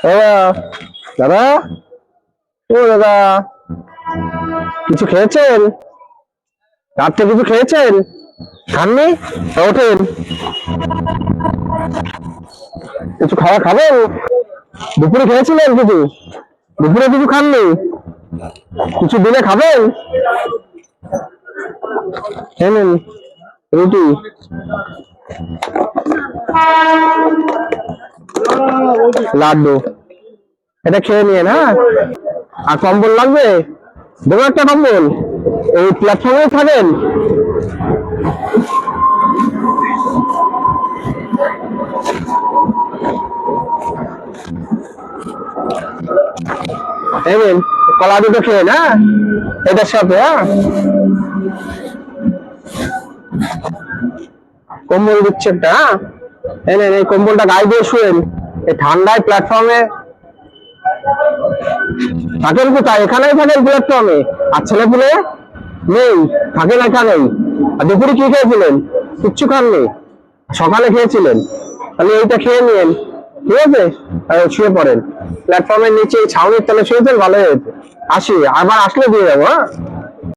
দাদা, ও দাদা, কিছু খেয়েছেন? রাত্রে কিছু খেয়েছেন? খাননি? ওঠেন, কিছু খাওয়া খাবেন? দুপুরে খেয়েছিলেন কিছু? দুপুরে কিছু খাননি? কিছু দিলে খাবেন? খেলেন রুটি। লাড্ডু, এটা খেয়ে নিন। হ্যাঁ, আর কম্বল লাগবে? দেবো একটা কম্বল। এই প্ল্যাটফর্মে থাকেন? এই নিন, কলা দুটো খেয়ে না এটার সাথে। হ্যাঁ, কম্বল দিচ্ছে একটা। হ্যাঁ, এই কম্বলটা গায়ে দিয়ে শুয়েন। এই ঠান্ডায় প্ল্যাটফর্মে থাকেন কোথায়? এখানেই থাকেন প্ল্যাটফর্মে। আর ছেলে পুলে নেই, থাকেন এখানেই। আর দুপুরে কি খেয়েছিলেন? কিচ্ছু খাননি? সকালে খেয়েছিলেন? তাহলে এইটা খেয়ে নিন, ঠিক আছে? আর শুয়ে পড়েন প্ল্যাটফর্মের নিচে, ছাউনির তলে শুয়েছেন, ভালো হয়েছে। আসি, আবার আসলে দিয়ে যাবো। হ্যাঁ।